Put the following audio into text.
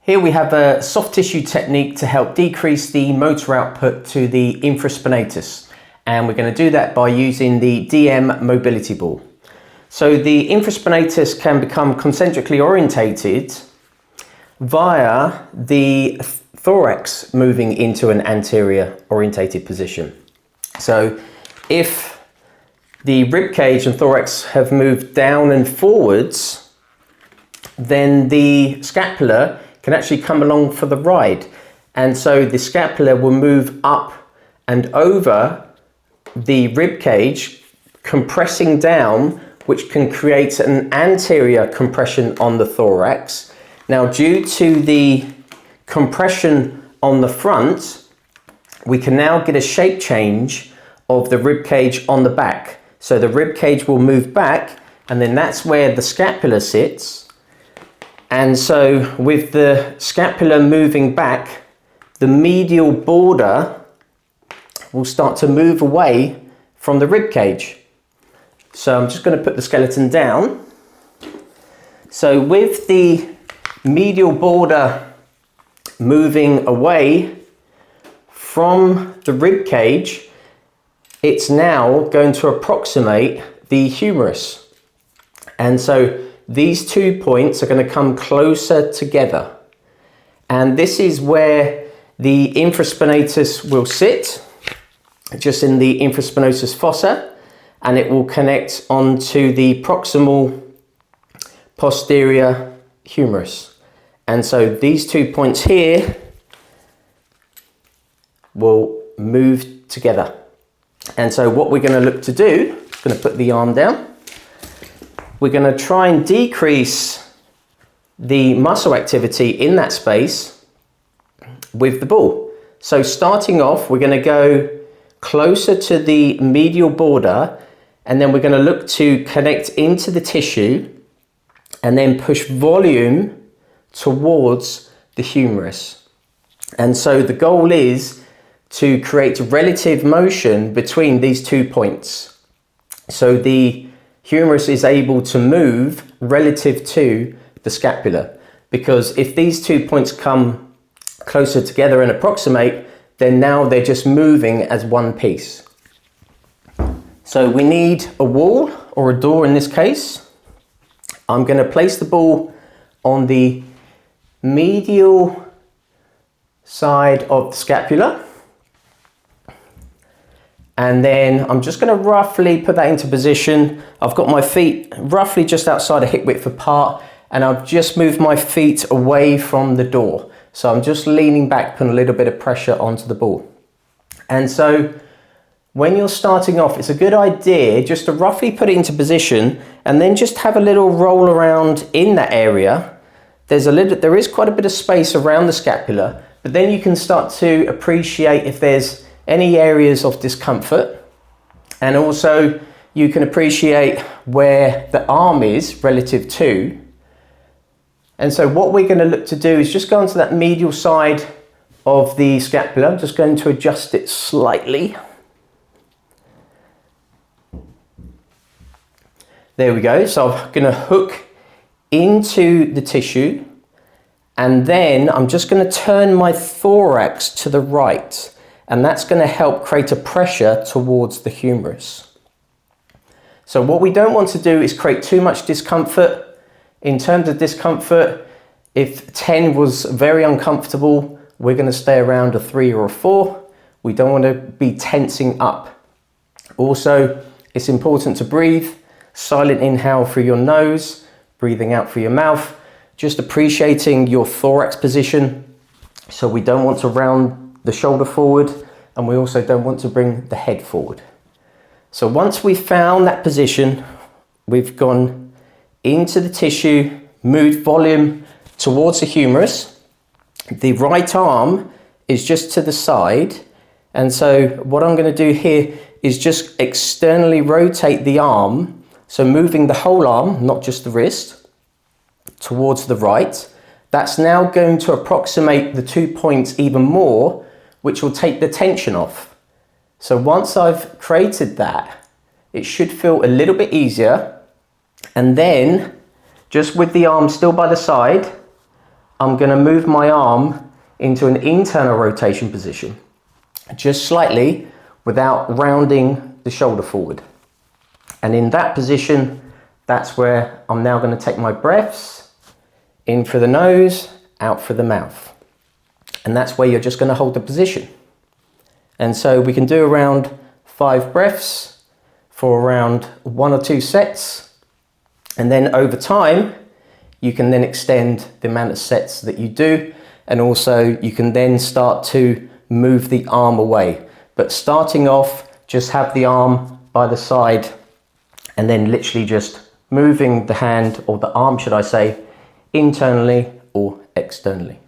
Here we have a soft tissue technique to help decrease the motor output to the infraspinatus. And we're going to do that by using the DM mobility ball. So the infraspinatus can become concentrically orientated via the thorax moving into an anterior orientated position. So if the ribcage and thorax have moved down and forwards, then the scapula can actually come along for the ride. And so the scapula will move up and over the ribcage, compressing down, which can create an anterior compression on the thorax. Now, due to the compression on the front, we can now get a shape change of the ribcage on the back. So the ribcage will move back, and then that's where the scapula sits. And so with the scapula moving back, the medial border will start to move away from the ribcage. So I'm just going to put the skeleton down. So with the medial border moving away from the ribcage, it's now going to approximate the humerus. And so these 2 points are going to come closer together. And this is where the infraspinatus will sit, just in the infraspinatus fossa, and it will connect onto the proximal posterior humerus. And so these 2 points here will move together. And so what we're going to look to do, I'm going to put the arm down. We're going to try and decrease the muscle activity in that space with the ball. So starting off, we're going to go closer to the medial border, and then we're going to look to connect into the tissue and then push volume towards the humerus. And so the goal is to create relative motion between these 2 points. So the humerus is able to move relative to the scapula, because if these 2 points come closer together and approximate, then now they're just moving as one piece. So we need a wall or a door in this case. I'm going to place the ball on the medial side of the scapula. And then I'm just going to roughly put that into position. I've got my feet roughly just outside of hip width apart, and I've just moved my feet away from the door. So I'm just leaning back, putting a little bit of pressure onto the ball. And so when you're starting off, it's a good idea just to roughly put it into position and then just have a little roll around in that area. There is quite a bit of space around the scapula, but then you can start to appreciate if there's any areas of discomfort, and also you can appreciate where the arm is relative to. And so what we're going to look to do is just go onto that medial side of the scapula. I'm just going to adjust it slightly. There we go. So I'm going to hook into the tissue, and then I'm just going to turn my thorax to the right. And that's going to help create a pressure towards the humerus. So what we don't want to do is create too much discomfort. In terms of discomfort, if 10 was very uncomfortable, we're going to stay around a 3 or a 4. We don't want to be tensing up. Also, it's important to breathe. Silent inhale through your nose, breathing out through your mouth. Just appreciating your thorax position. So we don't want to round the shoulder forward, and we also don't want to bring the head forward. So once we've found that position, we've gone into the tissue, moved volume towards the humerus. The right arm is just to the side, and so what I'm going to do here is just externally rotate the arm, so moving the whole arm, not just the wrist, towards the right. That's now going to approximate the 2 points even more, which will take the tension off. So once I've created that, it should feel a little bit easier. And then, just with the arm still by the side, I'm going to move my arm into an internal rotation position, just slightly, without rounding the shoulder forward. And in that position, that's where I'm now going to take my breaths in through the nose, out through the mouth. And that's where you're just going to hold the position. And so we can do around 5 breaths for around 1 or 2 sets. And then over time, you can then extend the amount of sets that you do. And also you can then start to move the arm away. But starting off, just have the arm by the side and then literally just moving the hand, or the arm should I say, internally or externally.